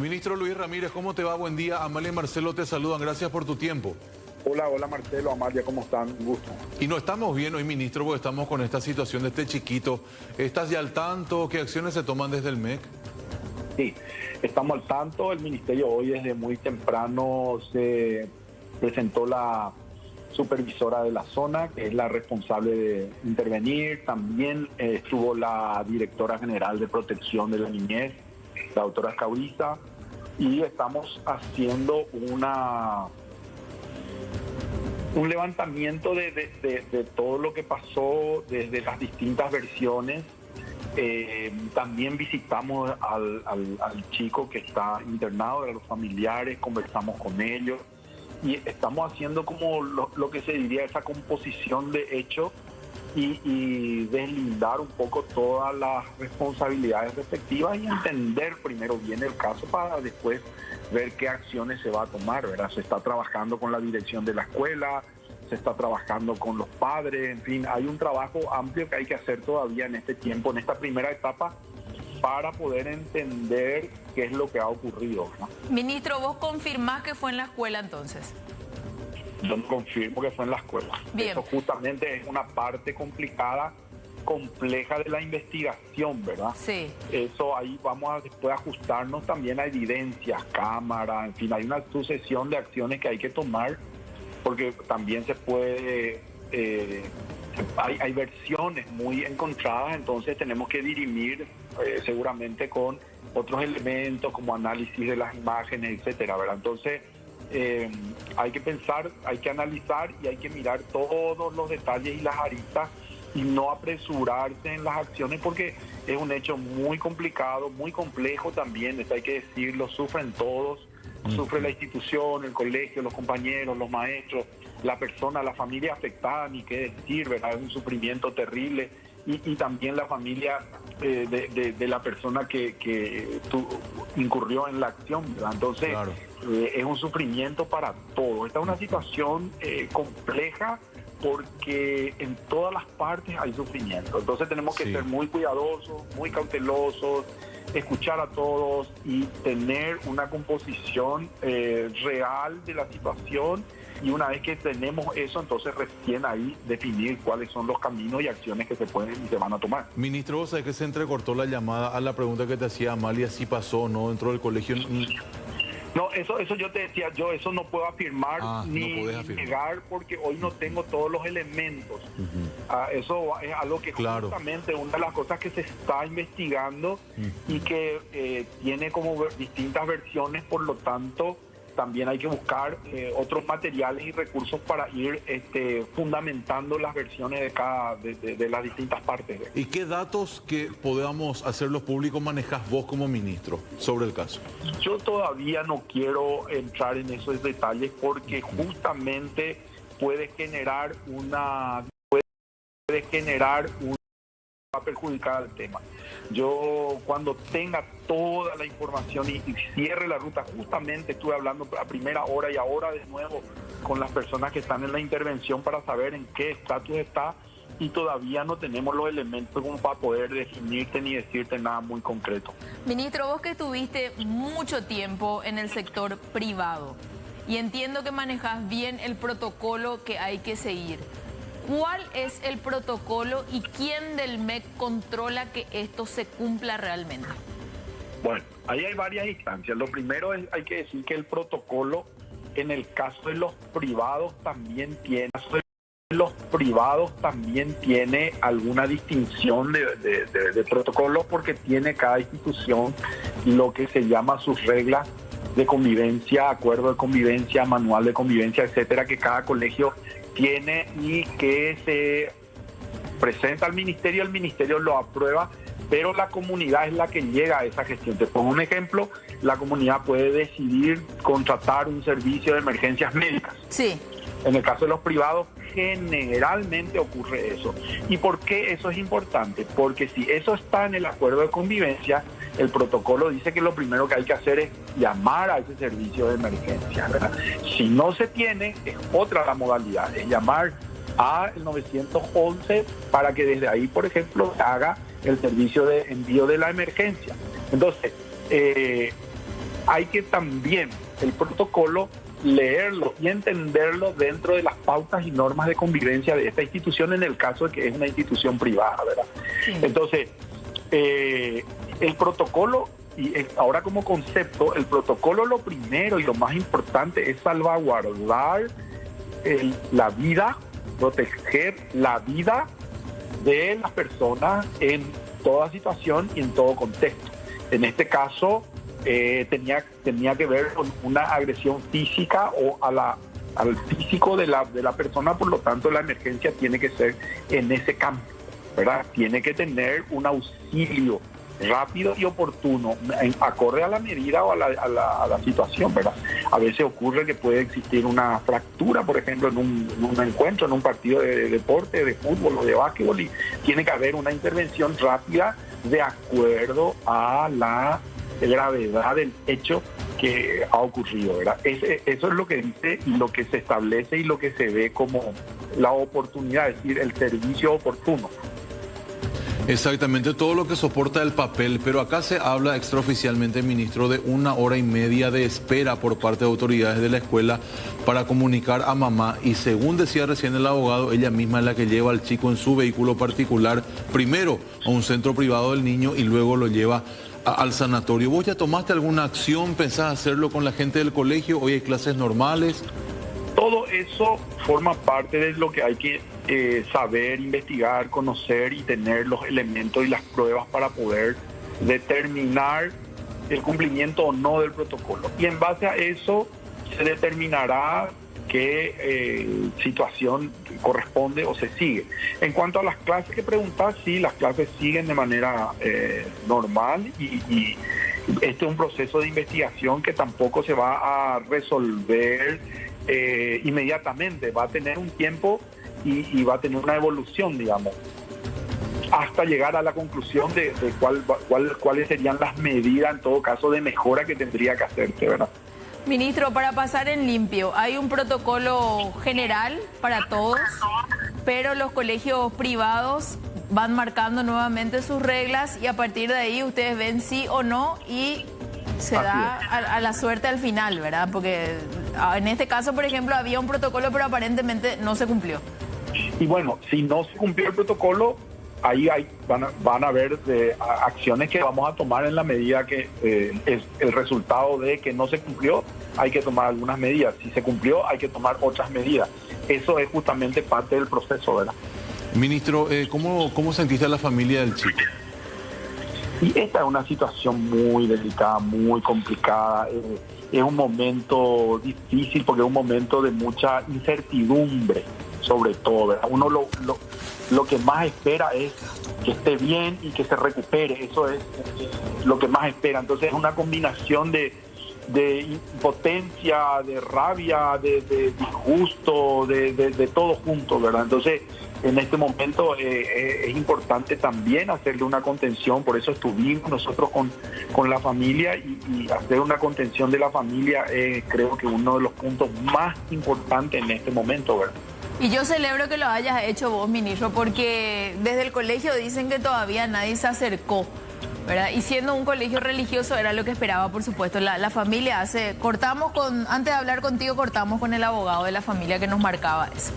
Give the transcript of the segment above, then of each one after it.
Ministro Luis Ramírez, ¿cómo te va? Buen día. Amalia y Marcelo te saludan. Gracias por tu tiempo. Hola Marcelo, Amalia, ¿cómo están? Un gusto. Y no estamos bien hoy, ministro, porque estamos con esta situación de este chiquito. ¿Estás ya al tanto? ¿Qué acciones se toman desde el MEC? Sí, estamos al tanto. El Ministerio hoy desde muy temprano se presentó la supervisora de la zona, que es la responsable de intervenir. También estuvo la directora general de protección de la niñez, la doctora Escauriza, y estamos haciendo un levantamiento de todo lo que pasó desde las distintas versiones. También visitamos al chico que está internado, a los familiares, conversamos con ellos y estamos haciendo como lo que se diría esa composición de hechos y deslindar un poco todas las responsabilidades respectivas y entender primero bien el caso para después ver qué acciones se va a tomar, ¿verdad? Se está trabajando con la dirección de la escuela, se está trabajando con los padres, en fin, hay un trabajo amplio que hay que hacer todavía en este tiempo, en esta primera etapa, para poder entender qué es lo que ha ocurrido, ¿no? Ministro, ¿vos confirmás que fue en la escuela entonces? Yo confirmo que fue en la escuela. Bien. Eso justamente es una parte complicada, compleja de la investigación, ¿verdad? Sí. Eso ahí vamos a después ajustarnos también a evidencias, cámara, en fin, hay una sucesión de acciones que hay que tomar, porque también se puede, hay versiones muy encontradas, entonces tenemos que dirimir seguramente con otros elementos como análisis de las imágenes, etcétera, ¿verdad? Entonces hay que pensar, hay que analizar y hay que mirar todos los detalles y las aristas y no apresurarse en las acciones porque es un hecho muy complicado, muy complejo también, eso hay que decirlo, sufren todos, sufre la institución, el colegio, los compañeros, los maestros, la persona, la familia afectada, ni qué decir, ¿verdad? Es un sufrimiento terrible y también la familia de la persona que incurrió en la acción, ¿verdad? Entonces, claro. Es un sufrimiento para todos. Esta es una situación compleja porque en todas las partes hay sufrimiento. Entonces tenemos que ser muy cuidadosos, muy cautelosos, escuchar a todos y tener una composición real de la situación. Y una vez que tenemos eso, entonces recién ahí definir cuáles son los caminos y acciones que se pueden y se van a tomar. Ministro, vos sabés que se entrecortó la llamada a la pregunta que te hacía Amalia, si pasó o no dentro del colegio. No, eso yo te decía, yo eso no puedo afirmar ni negar porque hoy no tengo todos los elementos. Eso es algo que justamente una de las cosas que se está investigando y que tiene como distintas versiones, por lo tanto también hay que buscar otros materiales y recursos para ir fundamentando las versiones de las distintas partes. ¿Y qué datos que podamos hacerlos públicos manejás vos como ministro sobre el caso? Yo todavía no quiero entrar en esos detalles porque justamente puede generar va a perjudicar al tema. Yo cuando tenga toda la información y cierre la ruta, justamente estuve hablando a primera hora y ahora de nuevo con las personas que están en la intervención para saber en qué estatus está y todavía no tenemos los elementos como para poder definirte ni decirte nada muy concreto. Ministro, vos que estuviste mucho tiempo en el sector privado y entiendo que manejás bien el protocolo que hay que seguir. ¿Cuál es el protocolo y quién del MEC controla que esto se cumpla realmente? Bueno, ahí hay varias instancias. Lo primero es, hay que decir que el protocolo en el caso de los privados también tiene alguna distinción de protocolos porque tiene cada institución lo que se llama sus reglas de convivencia, acuerdo de convivencia, manual de convivencia, etcétera, que cada colegio tiene y que se presenta al ministerio, el ministerio lo aprueba, pero la comunidad es la que llega a esa gestión. Te pongo un ejemplo, la comunidad puede decidir contratar un servicio de emergencias médicas. Sí. En el caso de los privados, generalmente ocurre eso. ¿Y por qué eso es importante? Porque si eso está en el acuerdo de convivencia, el protocolo dice que lo primero que hay que hacer es llamar a ese servicio de emergencia, ¿verdad? Si no se tiene, es otra la modalidad, es llamar al 911 para que desde ahí, por ejemplo, haga el servicio de envío de la emergencia. Entonces, hay que también el protocolo leerlo y entenderlo dentro de las pautas y normas de convivencia de esta institución, en el caso de que es una institución privada, ¿verdad? Sí. Entonces, el protocolo, y ahora como concepto, el protocolo, lo primero y lo más importante es salvaguardar la vida, proteger la vida de las personas en toda situación y en todo contexto. En este caso, tenía que ver con una agresión física o al físico de la persona, por lo tanto la emergencia tiene que ser en ese campo, ¿verdad? Tiene que tener un auxilio rápido y oportuno, acorde a la medida o a la situación, ¿verdad? A veces ocurre que puede existir una fractura, por ejemplo, en un encuentro, en un partido de deporte, de fútbol o de básquetbol, y tiene que haber una intervención rápida de acuerdo a la gravedad del hecho que ha ocurrido, ¿verdad? Eso es lo que dice y lo que se establece y lo que se ve como la oportunidad, es decir, el servicio oportuno. Exactamente, todo lo que soporta el papel, pero acá se habla extraoficialmente, ministro, de 1 hora y media de espera por parte de autoridades de la escuela para comunicar a mamá, y según decía recién el abogado, ella misma es la que lleva al chico en su vehículo particular, primero a un centro privado del niño y luego lo lleva al sanatorio. ¿Vos ya tomaste alguna acción? ¿Pensás hacerlo con la gente del colegio? ¿Hoy hay clases normales? Todo eso forma parte de lo que hay que saber, investigar, conocer y tener los elementos y las pruebas para poder determinar el cumplimiento o no del protocolo. Y en base a eso se determinará qué situación corresponde o se sigue. En cuanto a las clases que preguntás, sí, las clases siguen de manera normal y este es un proceso de investigación que tampoco se va a resolver inmediatamente, va a tener un tiempo y va a tener una evolución, digamos, hasta llegar a la conclusión de cuáles serían las medidas, en todo caso, de mejora que tendría que hacerse, ¿verdad? Ministro, para pasar en limpio, hay un protocolo general para todos, pero los colegios privados van marcando nuevamente sus reglas y a partir de ahí ustedes ven sí o no y se da a la suerte al final, ¿verdad? Porque en este caso, por ejemplo, había un protocolo, pero aparentemente no se cumplió. Y bueno, si no se cumplió el protocolo, ahí van a haber acciones que vamos a tomar en la medida que es el resultado de que no se cumplió, hay que tomar algunas medidas. Si se cumplió, hay que tomar otras medidas. Eso es justamente parte del proceso, ¿verdad? Ministro, ¿cómo sentiste a la familia del chico? Y esta es una situación muy delicada, muy complicada. Es un momento difícil porque es un momento de mucha incertidumbre, sobre todo, ¿verdad? Uno lo que más espera es que esté bien y que se recupere. Eso es lo que más espera. Entonces es una combinación de impotencia, de rabia, de disgusto, de todo junto, ¿verdad? Entonces en este momento es importante también hacerle una contención, por eso estuvimos nosotros con la familia y hacer una contención de la familia creo que uno de los puntos más importantes en este momento, ¿verdad? Y yo celebro que lo hayas hecho vos, ministro, porque desde el colegio dicen que todavía nadie se acercó, ¿verdad? Y siendo un colegio religioso era lo que esperaba, por supuesto. La familia antes de hablar contigo, cortamos con el abogado de la familia que nos marcaba eso.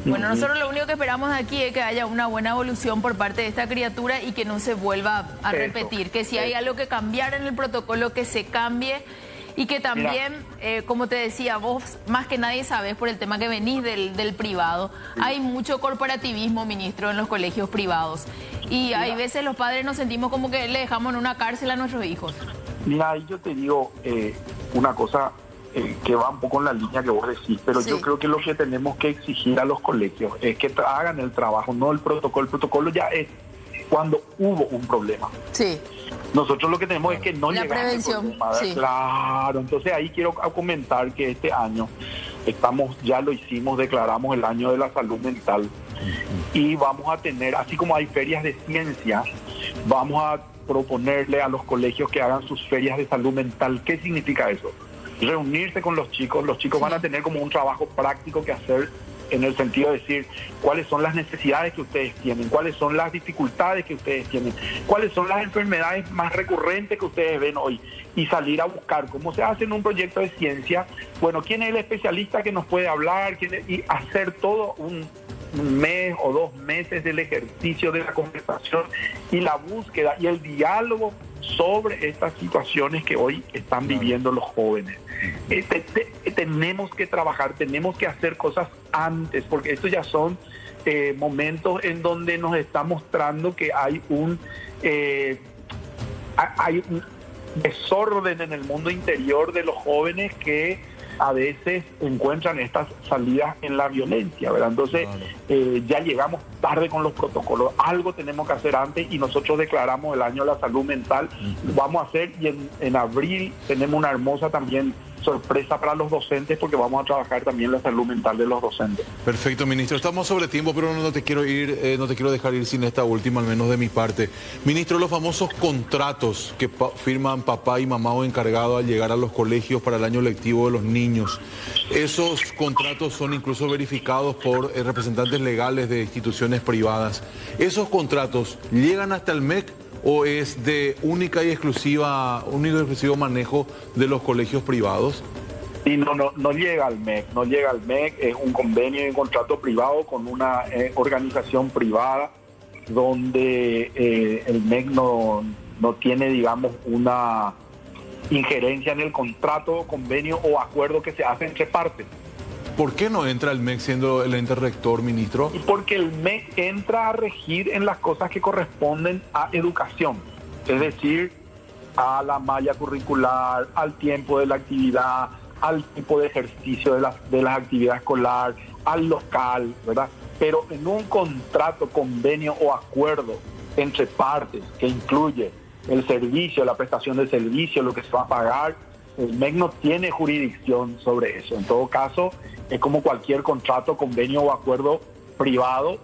Bueno, nosotros lo único que esperamos aquí es que haya una buena evolución por parte de esta criatura y que no se vuelva a repetir, que si hay algo que cambiar en el protocolo, que se cambie. Y que también, como te decía, vos más que nadie sabés por el tema que venís del privado, hay mucho corporativismo, ministro, en los colegios privados. Y hay veces los padres nos sentimos como que le dejamos en una cárcel a nuestros hijos. Mira, ahí yo te digo una cosa que va un poco en la línea que vos decís, pero yo creo que lo que tenemos que exigir a los colegios es que hagan el trabajo, no el protocolo. El protocolo ya es cuando hubo un problema. Sí. Nosotros lo que tenemos es que no llegamos la prevención, sí. Claro, entonces ahí quiero comentar que este año ya lo hicimos, declaramos el año de la salud mental y vamos a tener, así como hay ferias de ciencia, vamos a proponerle a los colegios que hagan sus ferias de salud mental. ¿Qué significa eso? Reunirse con los chicos van a tener como un trabajo práctico que hacer en el sentido de decir cuáles son las necesidades que ustedes tienen, cuáles son las dificultades que ustedes tienen, cuáles son las enfermedades más recurrentes que ustedes ven hoy, y salir a buscar, como se hace en un proyecto de ciencia, bueno, quién es el especialista que nos puede hablar, y hacer todo un mes o 2 meses del ejercicio de la conversación y la búsqueda y el diálogo sobre estas situaciones que hoy están viviendo los jóvenes. Tenemos que trabajar, tenemos que hacer cosas antes, porque estos ya son momentos en donde nos está mostrando que hay un desorden en el mundo interior de los jóvenes que a veces encuentran estas salidas en la violencia, ¿verdad? Entonces, ya llegamos tarde con los protocolos. Algo tenemos que hacer antes, y nosotros declaramos el año de la salud mental. Lo vamos a hacer, y en abril tenemos una hermosa también sorpresa para los docentes, porque vamos a trabajar también la salud mental de los docentes. Perfecto, ministro. Estamos sobre tiempo, pero no te quiero dejar ir sin esta última, al menos de mi parte. Ministro, los famosos contratos que firman papá y mamá o encargado al llegar a los colegios para el año lectivo de los niños, esos contratos son incluso verificados por representantes legales de instituciones privadas. ¿Esos contratos llegan hasta el MEC o es de único y exclusivo manejo de los colegios privados? Y no llega al MEC, es un convenio y un contrato privado con una organización privada donde el MEC no tiene, digamos, una injerencia en el contrato, convenio o acuerdo que se hace entre partes. ¿Por qué no entra el MEC siendo el ente rector, ministro? Porque el MEC entra a regir en las cosas que corresponden a educación, es decir, a la malla curricular, al tiempo de la actividad, al tipo de ejercicio de las actividades escolar, al local, ¿verdad? Pero en un contrato, convenio o acuerdo entre partes que incluye el servicio, la prestación del servicio, lo que se va a pagar, el MEC no tiene jurisdicción sobre eso. En todo caso, es como cualquier contrato, convenio o acuerdo privado,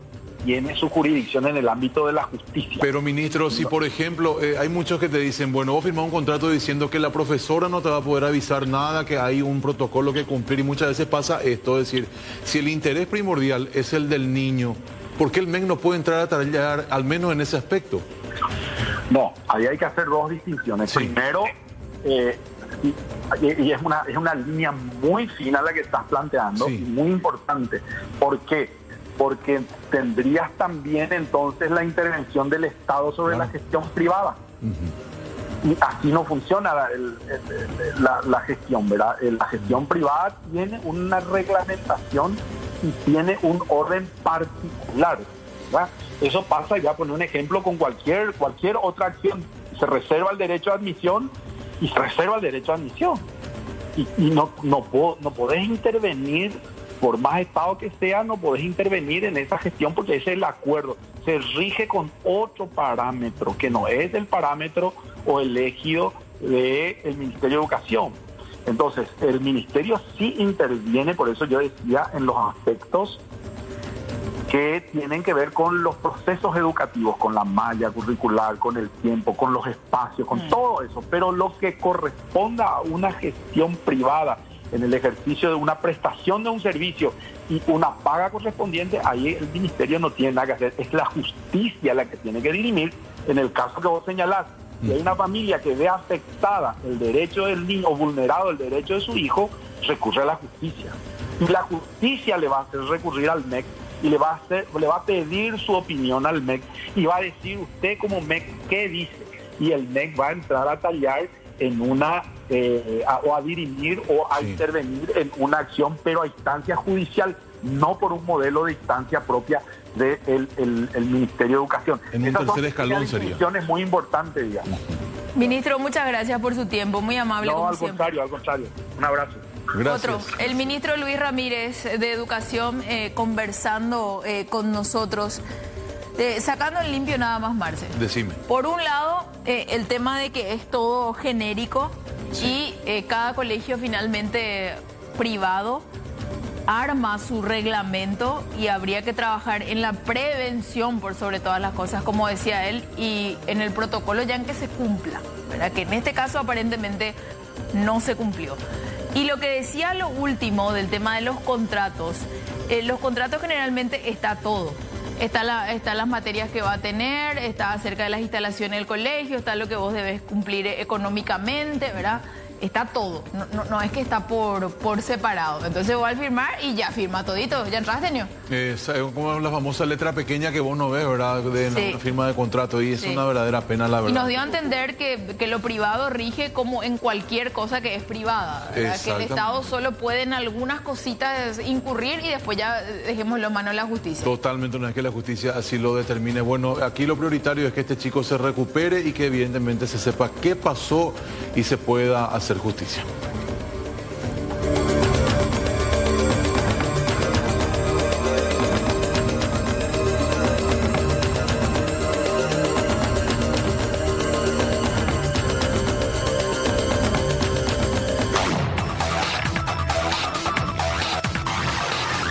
tiene su jurisdicción en el ámbito de la justicia. Pero, ministro, si por ejemplo, hay muchos que te dicen, bueno, vos firmás un contrato diciendo que la profesora no te va a poder avisar nada, que hay un protocolo que cumplir, y muchas veces pasa esto, es decir, si el interés primordial es el del niño, ¿por qué el MEC no puede entrar a tallar al menos en ese aspecto? No, ahí hay que hacer 2 distinciones. Sí. Primero, y es una línea muy fina la que estás planteando, sí, y muy importante. ¿Por qué? Porque tendrías también entonces la intervención del Estado sobre la gestión privada. Y así no funciona la gestión, ¿verdad? La gestión privada tiene una reglamentación y tiene un orden particular, ¿verdad? Eso pasa, ya por un ejemplo, con cualquier otra acción. Se reserva el derecho a admisión y se reserva el derecho a admisión. Y no podés intervenir, por más Estado que sea, no podés intervenir en esa gestión, porque ese es el acuerdo. Se rige con otro parámetro, que no es el parámetro o elegido del Ministerio de Educación. Entonces, el Ministerio sí interviene, por eso yo decía, en los aspectos que tienen que ver con los procesos educativos, con la malla curricular, con el tiempo, con los espacios, con todo eso. Pero lo que corresponda a una gestión privada en el ejercicio de una prestación de un servicio y una paga correspondiente, ahí el Ministerio no tiene nada que hacer. Es la justicia la que tiene que dirimir. En el caso que vos señalás, si hay una familia que ve afectada el derecho del niño o vulnerado el derecho de su hijo, recurre a la justicia. Y la justicia le va a hacer recurrir al MEC y le va a pedir su opinión al MEC y va a decir, usted como MEC, ¿qué dice? Y el MEC va a entrar a tallar en una, o a dirimir o a intervenir en una acción, pero a instancia judicial, no por un modelo de instancia propia del Ministerio de Educación. En un tercer escalón sería. Es muy importante, digamos. Ministro, muchas gracias por su tiempo, muy amable. No, al contrario. Un abrazo. Gracias. Otro, el ministro Luis Ramírez de Educación conversando con nosotros, sacando el limpio nada más, Marce. Decime. Por un lado, el tema de que es todo genérico, sí, y cada colegio finalmente privado arma su reglamento y habría que trabajar en la prevención por sobre todas las cosas, como decía él, y en el protocolo ya en que se cumpla, ¿verdad? Que en este caso aparentemente no se cumplió. Y lo que decía lo último del tema de los contratos generalmente está todo. Están las materias que va a tener, está acerca de las instalaciones del colegio, está lo que vos debes cumplir económicamente, ¿verdad? Está todo, no es que está por separado. Entonces vos al firmar y ya firma todito. ¿Ya entraste, Nio? Es como la famosa letra pequeña que vos no ves, ¿verdad? De una firma de contrato, y es una verdadera pena, la verdad. Y nos dio a entender que lo privado rige como en cualquier cosa que es privada, ¿verdad? Que el Estado solo puede en algunas cositas incurrir y después ya dejémoslo en mano de la justicia. Totalmente, una vez que la justicia así lo determine. Bueno, aquí lo prioritario es que este chico se recupere y que evidentemente se sepa qué pasó y se pueda hacer justicia.